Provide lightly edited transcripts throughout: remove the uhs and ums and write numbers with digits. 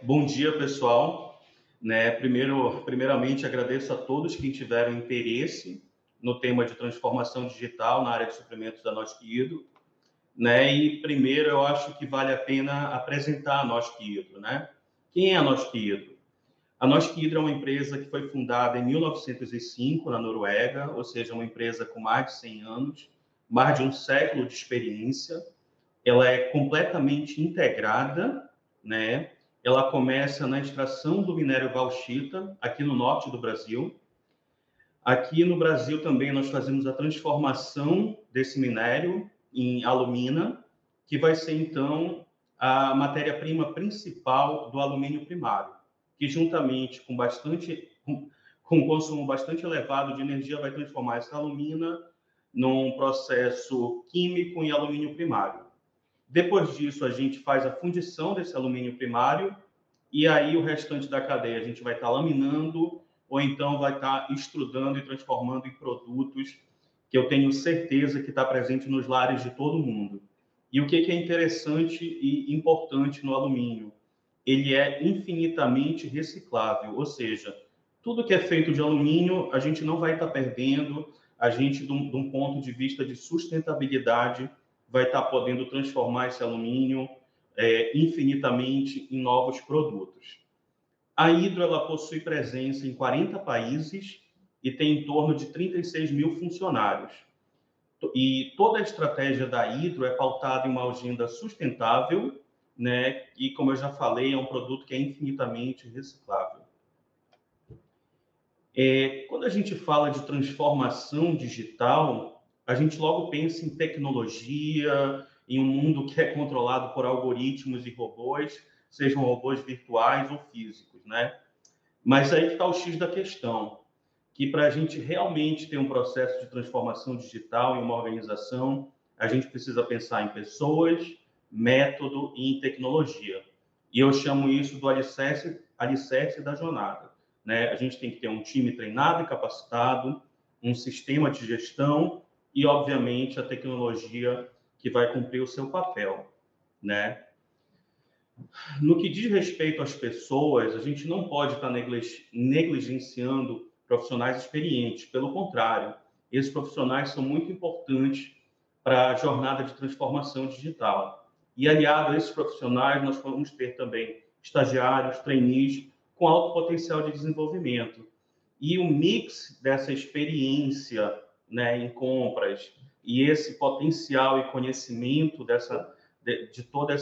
Bom dia, pessoal. Primeiramente, agradeço a todos que tiveram interesse no tema de transformação digital na área de suprimentos da Norsk Hydro. E primeiro, eu acho que vale a pena apresentar a Norsk Hydro. Quem é a Norsk Hydro? A Norsk Hydro é uma empresa que foi fundada em 1905, na Noruega, ou seja, uma empresa com mais de 100 anos, mais de um século de experiência. Ela é completamente integrada, né? Ela começa na extração do minério bauxita, aqui no norte do Brasil. Aqui no Brasil também nós fazemos a transformação desse minério em alumina, que vai ser então a matéria-prima principal do alumínio primário, que juntamente com um consumo bastante elevado de energia vai transformar essa alumina num processo químico em alumínio primário. Depois disso, a gente faz a fundição desse alumínio primário e aí o restante da cadeia a gente vai estar laminando ou então vai estar extrudando e transformando em produtos que eu tenho certeza que está presente nos lares de todo mundo. E o que é interessante e importante no alumínio? Ele é infinitamente reciclável, ou seja, tudo que é feito de alumínio, a gente não vai estar perdendo, a gente, de um ponto de vista de sustentabilidade, vai estar podendo transformar esse alumínio infinitamente em novos produtos. A Hydro ela possui presença em 40 países e tem em torno de 36 mil funcionários. E toda a estratégia da Hydro é pautada em uma agenda sustentável, e, como eu já falei, é um produto que é infinitamente reciclável. Quando a gente fala de transformação digital, a gente logo pensa em tecnologia, em um mundo que é controlado por algoritmos e robôs, sejam robôs virtuais ou físicos, Mas aí que está o X da questão, que para a gente realmente ter um processo de transformação digital em uma organização, a gente precisa pensar em pessoas, método e em tecnologia. E eu chamo isso do alicerce da jornada. A gente tem que ter um time treinado e capacitado, um sistema de gestão e, obviamente, a tecnologia que vai cumprir o seu papel. No que diz respeito às pessoas, a gente não pode estar negligenciando profissionais experientes. Pelo contrário, esses profissionais são muito importantes para a jornada de transformação digital. E, aliado a esses profissionais, nós vamos ter também estagiários, trainees, com alto potencial de desenvolvimento. E o mix dessa experiência em compras e esse potencial e conhecimento de toda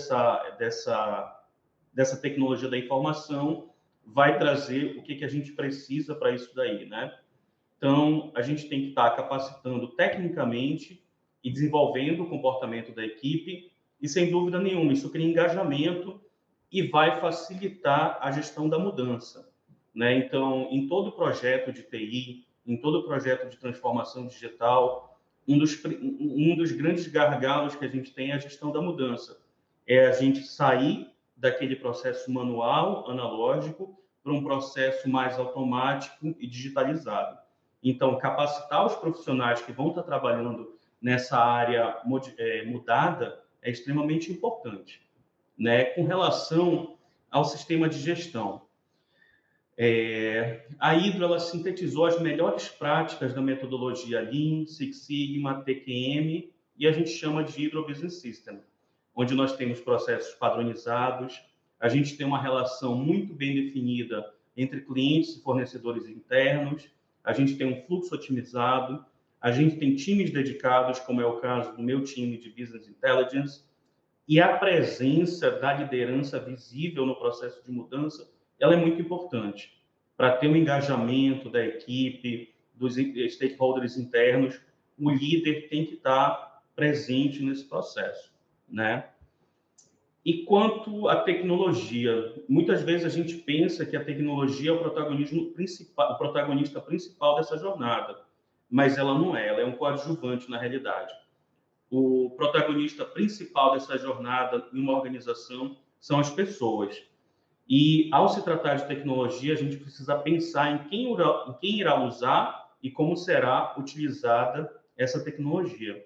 dessa tecnologia da informação vai trazer o que a gente precisa para isso daí, Então, a gente tem que estar capacitando tecnicamente e desenvolvendo o comportamento da equipe e, sem dúvida nenhuma, isso cria engajamento e vai facilitar a gestão da mudança, Então, em todo projeto de TI, em todo projeto de transformação digital, um dos grandes gargalos que a gente tem é a gestão da mudança. É a gente sair daquele processo manual, analógico, para um processo mais automático e digitalizado. Então, capacitar os profissionais que vão estar trabalhando nessa área mudada é extremamente importante. Com relação ao sistema de gestão, a Hydro ela sintetizou as melhores práticas da metodologia Lean, Six Sigma, TQM, e a gente chama de Hydro Business System, onde nós temos processos padronizados, a gente tem uma relação muito bem definida entre clientes e fornecedores internos, a gente tem um fluxo otimizado, a gente tem times dedicados, como é o caso do meu time de Business Intelligence, e a presença da liderança visível no processo de mudança, ela é muito importante para ter um engajamento da equipe, dos stakeholders internos. O líder tem que estar presente nesse processo, E quanto à tecnologia, muitas vezes a gente pensa que a tecnologia é o protagonista principal dessa jornada, mas ela não é, ela é um coadjuvante na realidade. O protagonista principal dessa jornada em uma organização são as pessoas. E, ao se tratar de tecnologia, a gente precisa pensar em quem irá usar e como será utilizada essa tecnologia.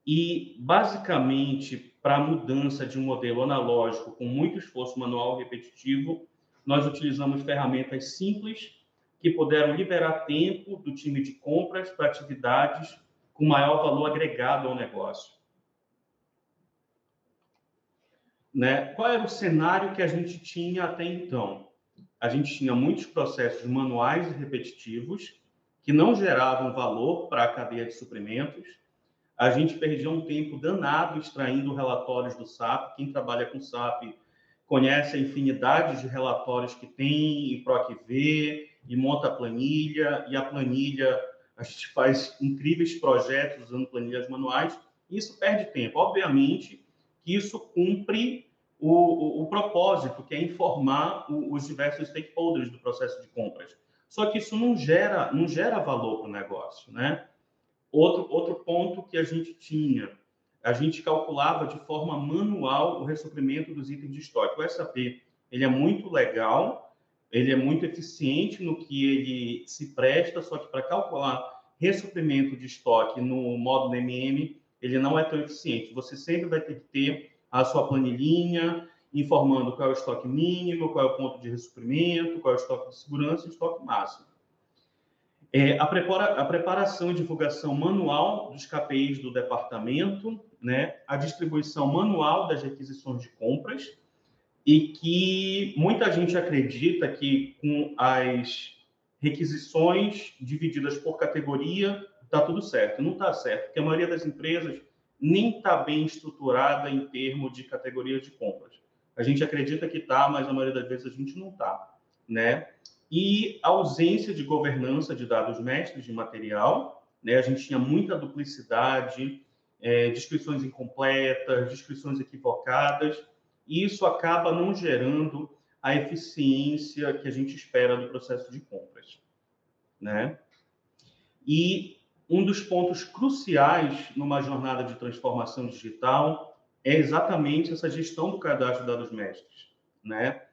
E, basicamente, para a mudança de um modelo analógico com muito esforço manual repetitivo, nós utilizamos ferramentas simples que puderam liberar tempo do time de compras para atividades com maior valor agregado ao negócio. Né? Qual era o cenário que a gente tinha até então? A gente tinha muitos processos manuais e repetitivos que não geravam valor para a cadeia de suprimentos. A gente perdia um tempo danado extraindo relatórios do SAP. Quem trabalha com SAP conhece a infinidade de relatórios que tem em PROC-V, e monta a planilha, e a planilha, a gente faz incríveis projetos usando planilhas manuais, e isso perde tempo. Obviamente que isso cumpre o propósito, que é informar os diversos stakeholders do processo de compras. Só que isso não gera valor para o negócio, né? Outro ponto que a gente calculava de forma manual o ressuprimento dos itens de estoque. O SAP, ele é muito legal, ele é muito eficiente no que ele se presta, só que para calcular ressuprimento de estoque no módulo MM, ele não é tão eficiente. Você sempre vai ter que ter a sua planilhinha, informando qual é o estoque mínimo, qual é o ponto de ressuprimento, qual é o estoque de segurança e o estoque máximo. A preparação e divulgação manual dos KPIs do departamento, né? A distribuição manual das requisições de compras, e que muita gente acredita que com as requisições divididas por categoria está tudo certo. Não está certo, porque a maioria das empresas nem está bem estruturada em termos de categorias de compras. A gente acredita que está, mas a maioria das vezes a gente não está, né? E a ausência de governança de dados mestres de material, né? A gente tinha muita duplicidade, descrições incompletas, descrições equivocadas, e isso acaba não gerando a eficiência que a gente espera do processo de compras, né? E um dos pontos cruciais numa jornada de transformação digital é exatamente essa gestão do cadastro de dados mestres, né?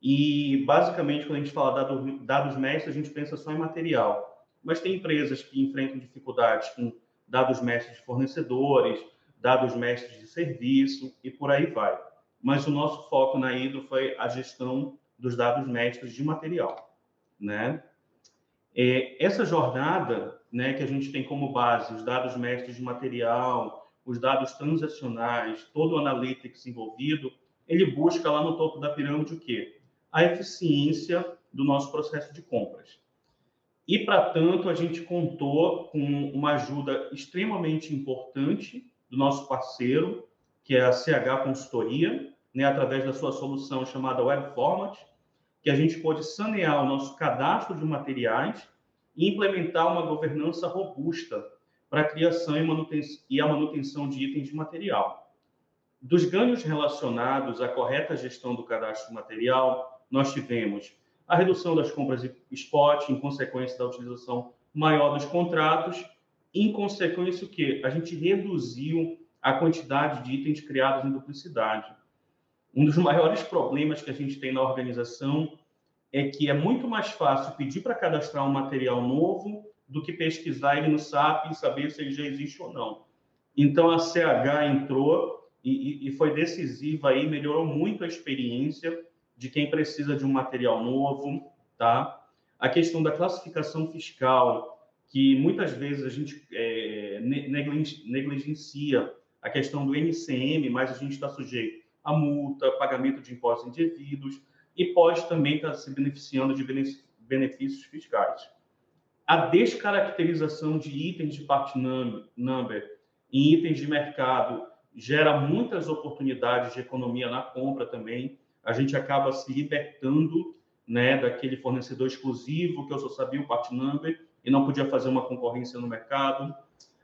E, basicamente, quando a gente fala dados mestres, a gente pensa só em material. Mas tem empresas que enfrentam dificuldades com dados mestres de fornecedores, dados mestres de serviço e por aí vai. Mas o nosso foco na Hydro foi a gestão dos dados mestres de material, né? Essa jornada, né, que a gente tem como base os dados mestres de material, os dados transacionais, todo o analytics envolvido, ele busca lá no topo da pirâmide o quê? A eficiência do nosso processo de compras. E, para tanto, a gente contou com uma ajuda extremamente importante do nosso parceiro, que é a CH Consultoria, né, através da sua solução chamada Web Format, que a gente pôde sanear o nosso cadastro de materiais e implementar uma governança robusta para a criação e a manutenção de itens de material. Dos ganhos relacionados à correta gestão do cadastro de material, nós tivemos a redução das compras spot, em consequência da utilização maior dos contratos, em consequência o quê? A gente reduziu a quantidade de itens criados em duplicidade. Um dos maiores problemas que a gente tem na organização é que é muito mais fácil pedir para cadastrar um material novo do que pesquisar ele no SAP e saber se ele já existe ou não. Então, a CH entrou e foi decisiva aí, melhorou muito a experiência de quem precisa de um material novo, tá? A questão da classificação fiscal, que muitas vezes a gente negligencia a questão do NCM, mas a gente está sujeito a multa, pagamento de impostos indevidos, e pode também estar se beneficiando de benefícios fiscais. A descaracterização de itens de part number em itens de mercado gera muitas oportunidades de economia na compra também. A gente acaba se libertando, né, daquele fornecedor exclusivo que eu só sabia o part number e não podia fazer uma concorrência no mercado.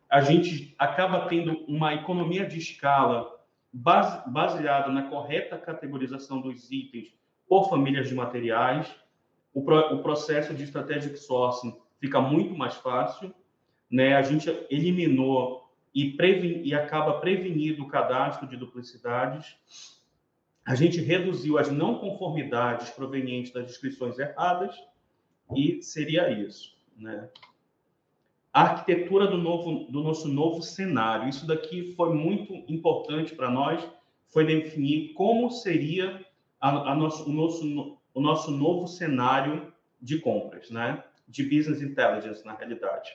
A gente acaba tendo uma economia de escala baseada na correta categorização dos itens por famílias de materiais. O processo de strategic sourcing fica muito mais fácil, né? A gente eliminou e acaba prevenindo o cadastro de duplicidades. A gente reduziu as não conformidades provenientes das descrições erradas e seria isso, né? A arquitetura do nosso novo cenário. Isso daqui foi muito importante para nós, foi definir como seria o nosso novo cenário de compras, né? De business intelligence, na realidade.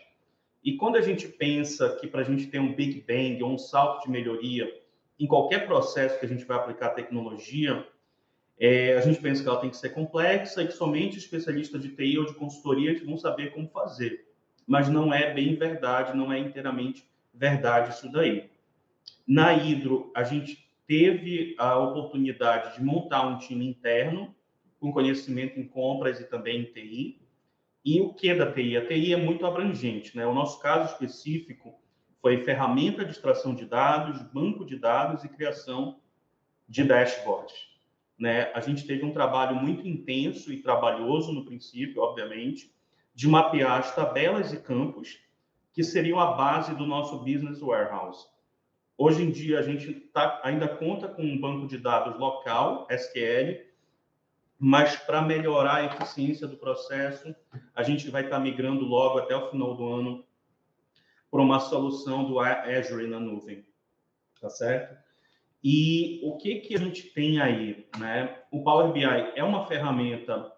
E quando a gente pensa que para a gente ter um Big Bang ou um salto de melhoria em qualquer processo que a gente vai aplicar tecnologia, a gente pensa que ela tem que ser complexa e que somente especialistas de TI ou de consultoria vão saber como fazer. Mas não é bem verdade, não é inteiramente verdade isso daí. Na Hydro, a gente teve a oportunidade de montar um time interno com conhecimento em compras e também em TI. E o que da TI? A TI é muito abrangente, né? O nosso caso específico foi ferramenta de extração de dados, banco de dados e criação de dashboards, né? A gente teve um trabalho muito intenso e trabalhoso no princípio, obviamente, de mapear as tabelas e campos que seriam a base do nosso business warehouse. Hoje em dia, a gente ainda conta com um banco de dados local, SQL, mas para melhorar a eficiência do processo, a gente vai estar migrando logo até o final do ano para uma solução do Azure na nuvem, tá certo? E o que a gente tem aí, né? O Power BI é uma ferramenta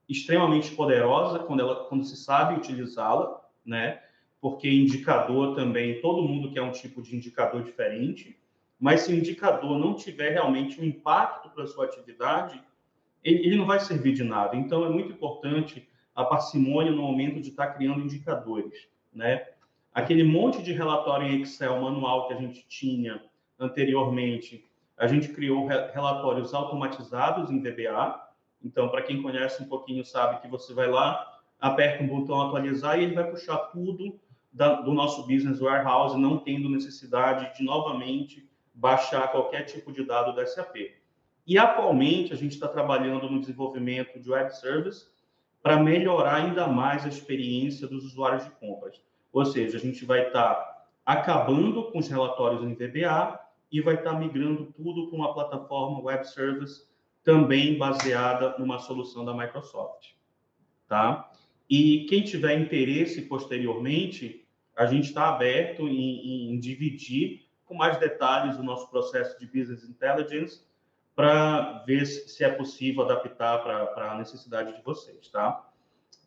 extremamente poderosa quando se sabe utilizá-la, né? Porque indicador também, todo mundo quer um tipo de indicador diferente, mas se o indicador não tiver realmente um impacto para a sua atividade, ele não vai servir de nada. Então, é muito importante a parcimônia no momento de estar criando indicadores, né? Aquele monte de relatório em Excel manual que a gente tinha anteriormente, a gente criou relatórios automatizados em VBA. Então, para quem conhece um pouquinho, sabe que você vai lá, aperta um botão atualizar e ele vai puxar tudo do nosso Business Warehouse, não tendo necessidade de novamente baixar qualquer tipo de dado da SAP. E atualmente a gente está trabalhando no desenvolvimento de web service para melhorar ainda mais a experiência dos usuários de compras. Ou seja, a gente vai estar acabando com os relatórios em VBA e vai estar migrando tudo para uma plataforma web service também baseada numa solução da Microsoft, tá? E quem tiver interesse posteriormente, a gente está aberto em dividir com mais detalhes o nosso processo de business intelligence para ver se é possível adaptar para a necessidade de vocês, tá?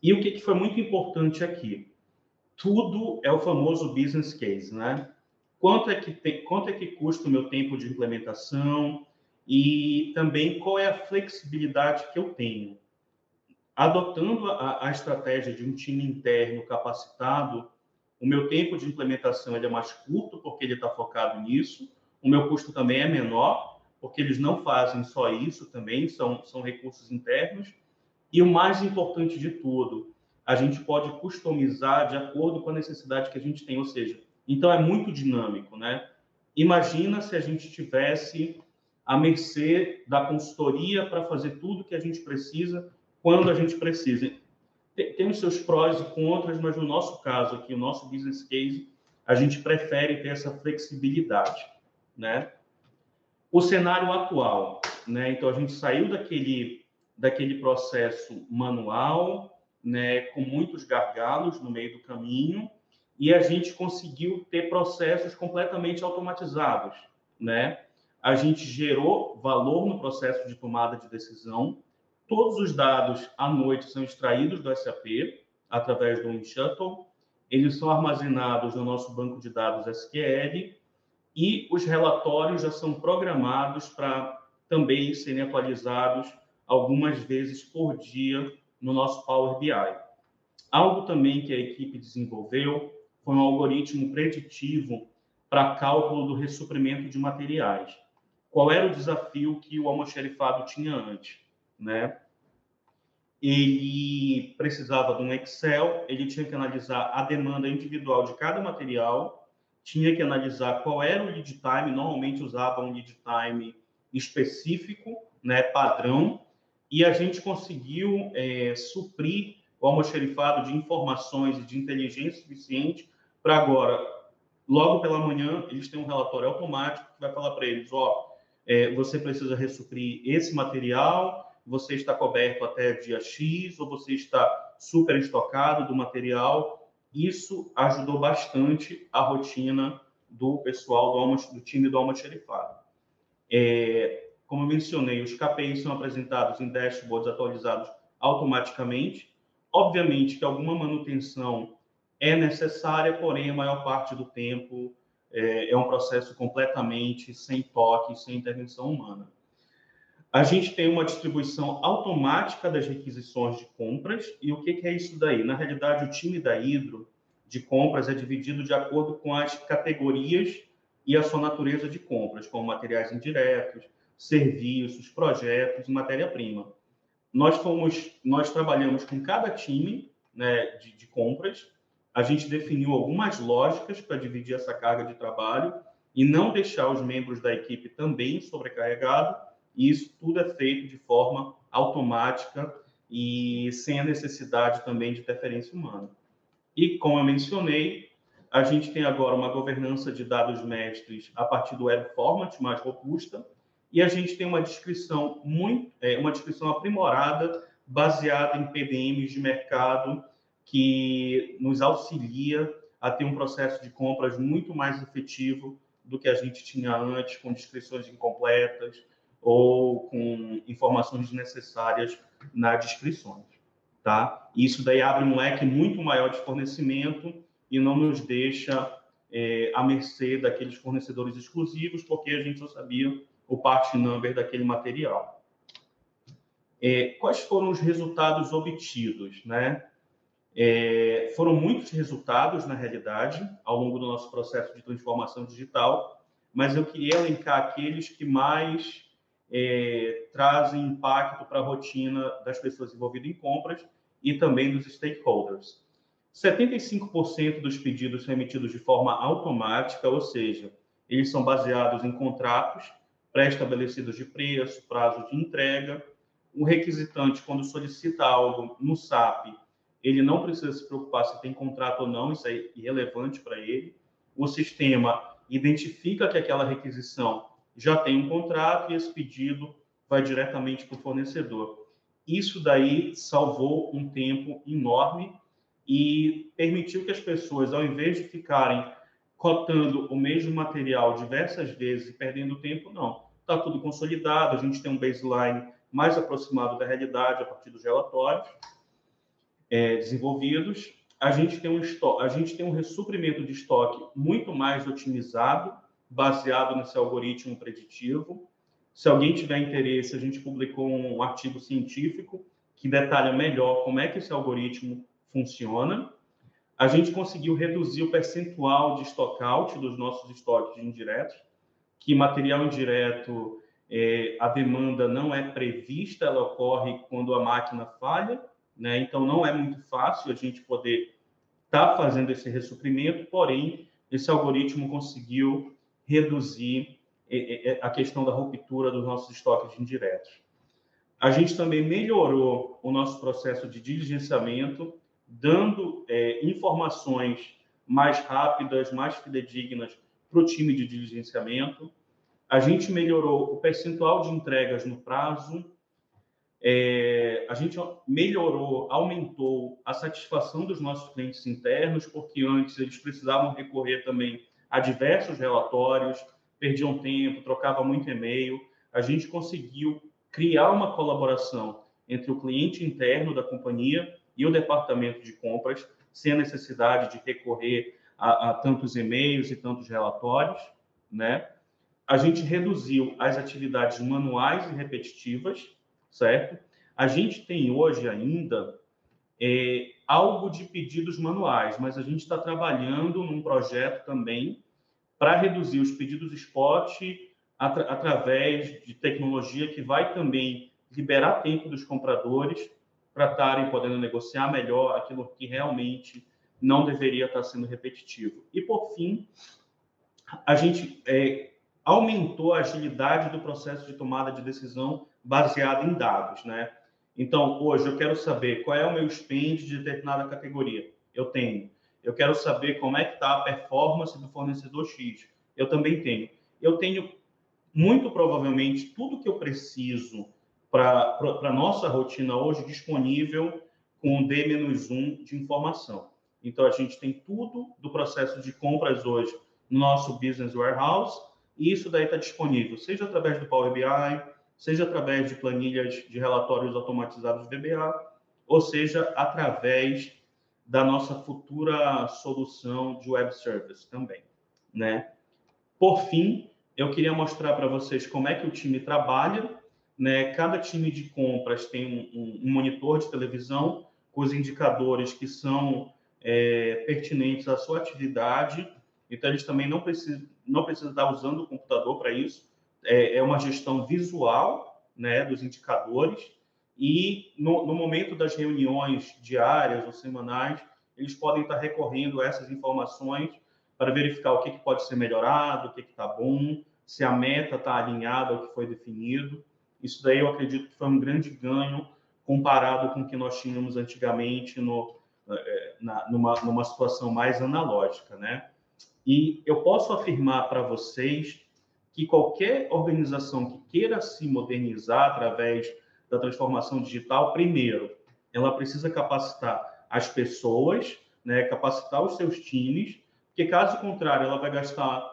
E o que foi muito importante aqui? Tudo é o famoso business case, né? Quanto é que custa o meu tempo de implementação e também qual é a flexibilidade que eu tenho. Adotando a estratégia de um time interno capacitado, o meu tempo de implementação ele é mais curto, porque ele está focado nisso, o meu custo também é menor, porque eles não fazem só isso também, são recursos internos, e o mais importante de tudo, a gente pode customizar de acordo com a necessidade que a gente tem, ou seja, então é muito dinâmico, né? Imagina se a gente tivesse à mercê da consultoria para fazer tudo que a gente precisa, quando a gente precisa. Tem os seus prós e contras, mas no nosso caso aqui, o nosso business case, a gente prefere ter essa flexibilidade, né? O cenário atual, né? Então, a gente saiu daquele processo manual, né? Com muitos gargalos no meio do caminho, e a gente conseguiu ter processos completamente automatizados, né? A gente gerou valor no processo de tomada de decisão. Todos os dados à noite são extraídos do SAP através do WindShuttle. Eles são armazenados no nosso banco de dados SQL e os relatórios já são programados para também serem atualizados algumas vezes por dia no nosso Power BI. Algo também que a equipe desenvolveu foi um algoritmo preditivo para cálculo do ressuprimento de materiais. Qual era o desafio que o almoxarifado tinha antes, né? Ele precisava de um Excel, ele tinha que analisar a demanda individual de cada material, tinha que analisar qual era o lead time, normalmente usava um lead time específico, né, padrão, e a gente conseguiu suprir o almoxarifado de informações e de inteligência suficiente para agora, logo pela manhã, eles têm um relatório automático que vai falar para eles, você precisa ressuprir esse material, você está coberto até dia X, ou você está super estocado do material. Isso ajudou bastante a rotina do pessoal do time do almoxarifado. Como eu mencionei, os KPIs são apresentados em dashboards atualizados automaticamente. Obviamente que alguma manutenção é necessária, porém, a maior parte do tempo é um processo completamente sem toque, sem intervenção humana. A gente tem uma distribuição automática das requisições de compras. E o que é isso daí? Na realidade, o time da Hydro de compras é dividido de acordo com as categorias e a sua natureza de compras, como materiais indiretos, serviços, projetos e matéria-prima. Nós trabalhamos com cada time, né, de compras. A gente definiu algumas lógicas para dividir essa carga de trabalho e não deixar os membros da equipe também sobrecarregados. E isso tudo é feito de forma automática e sem a necessidade também de interferência humana. E, como eu mencionei, a gente tem agora uma governança de dados mestres a partir do web format mais robusta, e a gente tem uma descrição uma descrição aprimorada, baseada em PDMs de mercado, que nos auxilia a ter um processo de compras muito mais efetivo do que a gente tinha antes, com descrições incompletas ou com informações desnecessárias nas descrições. Tá? Isso daí abre um leque muito maior de fornecimento e não nos deixa à mercê daqueles fornecedores exclusivos, porque a gente só sabia o part number daquele material. Quais foram os resultados obtidos, né? Foram muitos resultados, na realidade, ao longo do nosso processo de transformação digital, mas eu queria elencar aqueles que mais trazem impacto para a rotina das pessoas envolvidas em compras e também dos stakeholders. 75% dos pedidos são emitidos de forma automática, ou seja, eles são baseados em contratos pré-estabelecidos de preço, prazo de entrega. O requisitante, quando solicita algo no SAP, ele não precisa se preocupar se tem contrato ou não, isso é irrelevante para ele. O sistema identifica que aquela requisição já tem um contrato e esse pedido vai diretamente para o fornecedor. Isso daí salvou um tempo enorme e permitiu que as pessoas, ao invés de ficarem cotando o mesmo material diversas vezes e perdendo tempo, não. Está tudo consolidado, a gente tem um baseline mais aproximado da realidade a partir dos relatórios desenvolvidos. A gente tem um ressuprimento de estoque muito mais otimizado, baseado nesse algoritmo preditivo. Se alguém tiver interesse, a gente publicou um artigo científico que detalha melhor como é que esse algoritmo funciona. A gente conseguiu reduzir o percentual de stockout dos nossos estoques indiretos, que material indireto, a demanda não é prevista, ela ocorre quando a máquina falha, né? Então não é muito fácil a gente poder estar fazendo esse ressuprimento, porém, esse algoritmo conseguiu reduzir a questão da ruptura dos nossos estoques indiretos. A gente também melhorou o nosso processo de diligenciamento, dando informações mais rápidas, mais fidedignas para o time de diligenciamento. A gente melhorou o percentual de entregas no prazo. A gente melhorou, aumentou a satisfação dos nossos clientes internos, porque antes eles precisavam recorrer também a diversos relatórios, perdiam tempo, trocavam muito e-mail. A gente conseguiu criar uma colaboração entre o cliente interno da companhia e o departamento de compras, sem a necessidade de recorrer a tantos e-mails e tantos relatórios, né? A gente reduziu as atividades manuais e repetitivas, certo? A gente tem hoje ainda algo de pedidos manuais, mas a gente está trabalhando num projeto também para reduzir os pedidos spot através de tecnologia que vai também liberar tempo dos compradores para estarem podendo negociar melhor aquilo que realmente não deveria estar sendo repetitivo. E, por fim, a gente aumentou a agilidade do processo de tomada de decisão baseado em dados, né? Então, hoje, eu quero saber qual é o meu spend de determinada categoria. Eu tenho. Eu quero saber como é que está a performance do fornecedor X. Eu também tenho. Eu tenho, muito provavelmente, tudo que eu preciso para a nossa rotina hoje disponível com o D-1 de informação. Então, a gente tem tudo do processo de compras hoje no nosso Business Warehouse, e isso daí está disponível, seja através do Power BI, seja através de planilhas de relatórios automatizados de VBA, ou seja, através da nossa futura solução de web service também, né? Por fim, eu queria mostrar para vocês como é que o time trabalha, né? Cada time de compras tem um monitor de televisão com os indicadores que são pertinentes à sua atividade. Então, eles também não precisam estar usando o computador para isso. É uma gestão visual, né, dos indicadores. E no momento das reuniões diárias ou semanais, eles podem estar recorrendo a essas informações para verificar o que pode ser melhorado, o que está bom, se a meta está alinhada ao que foi definido. Isso daí eu acredito que foi um grande ganho comparado com o que nós tínhamos antigamente numa situação mais analógica, né? E eu posso afirmar para vocês que qualquer organização que queira se modernizar através da transformação digital, primeiro, ela precisa capacitar as pessoas, né, capacitar os seus times, porque caso contrário, ela vai gastar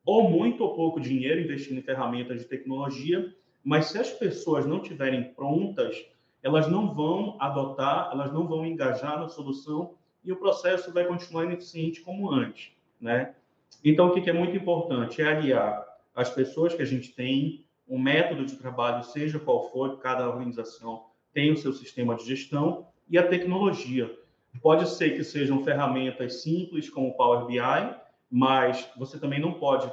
ou muito ou pouco dinheiro investindo em ferramentas de tecnologia, mas se as pessoas não estiverem prontas, elas não vão adotar, elas não vão engajar na solução e o processo vai continuar ineficiente como antes, né? Então, o que é muito importante é aliar as pessoas que a gente tem, um método de trabalho, seja qual for, cada organização tem o seu sistema de gestão, e a tecnologia. Pode ser que sejam ferramentas simples, como o Power BI, mas você também não pode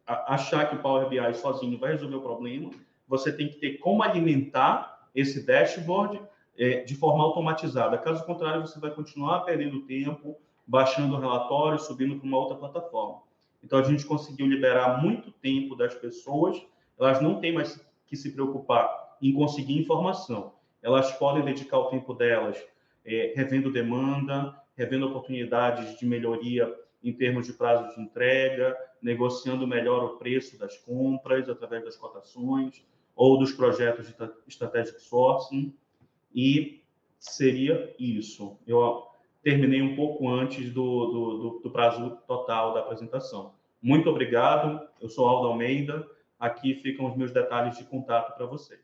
achar que o Power BI sozinho vai resolver o problema. Você tem que ter como alimentar esse dashboard de forma automatizada. Caso contrário, você vai continuar perdendo tempo, baixando o relatório, subindo para uma outra plataforma. Então, a gente conseguiu liberar muito tempo das pessoas, elas não têm mais que se preocupar em conseguir informação. Elas podem dedicar o tempo delas revendo demanda, revendo oportunidades de melhoria em termos de prazo de entrega, negociando melhor o preço das compras através das cotações ou dos projetos de strategic sourcing. E seria isso. Eu terminei um pouco antes do prazo total da apresentação. Muito obrigado. Eu sou Aldo Almeida. Aqui ficam os meus detalhes de contato para vocês.